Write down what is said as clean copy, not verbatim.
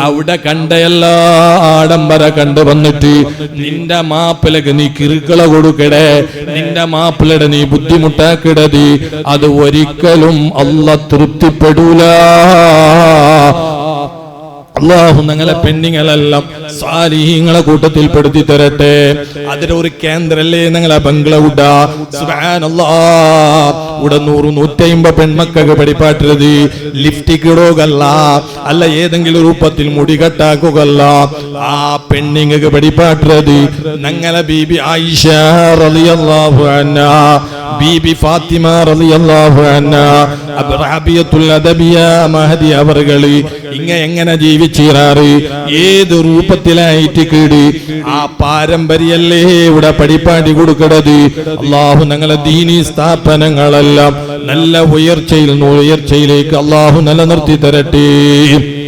അവിടെ കണ്ട എല്ലാ ആഡംബര കണ്ടു വന്നിട്ട് നിന്റെ മാപ്പിളക്ക് നീ കിറുക്കള കൊടുക്കടേ, നിന്റെ മാപ്പിളയുടെ നീ ബുദ്ധിമുട്ടാക്കിടതി, അത് ഒരിക്കലും അല്ലാഹ് തൃപ്തിപ്പെടൂല. അല്ലാഹു ഞങ്ങളെ പെണ്ണുങ്ങളെല്ലാം സാലിഹീങ്ങളെ കൂട്ടത്തിൽ പെടുത്തി തരട്ടെ. അതിലൊരു കേന്ദ്രല്ലേ ഞങ്ങളെ ബംഗ്ലവുഡ. സുബ്ഹാനല്ലാഹ്, ഇവിടെ 100-150 പെൺമക്കൾക്ക് പഠിപ്പാട്ടരുത്. ലിഫ്റ്റിക്ക് ഇടുകല്ല, അല്ല ഏതെങ്കിലും രൂപത്തിൽ മുടി കട്ടാക്കുകയല്ല. ആ പെണ്ണിങ്ങൾക്ക് പഠിപ്പാട്ടരുത്. ഞങ്ങളെ ബീബി ആയിഷ റളിയല്ലാഹു അൻഹാ, ബീബി ഫാത്തിമ റളിയല്ലാഹു അൻഹാ, റബിയത്തുൽ അദബിയ മഹദി അവർകള് എങ്ങനെ ജീവിച്ചിറാറ്, ഏത് രൂപത്തിലായിട്ട് കീടി, ആ പാരമ്പര്യല്ലേ ഇവിടെ പഠിപ്പാടി കൊടുക്കണത്. അല്ലാഹു ഞങ്ങളെ ദീനീ സ്ഥാപനങ്ങളെല്ലാം നല്ല ഉയർച്ചയിലേക്ക് അല്ലാഹു നിലനിർത്തി തരട്ടെ.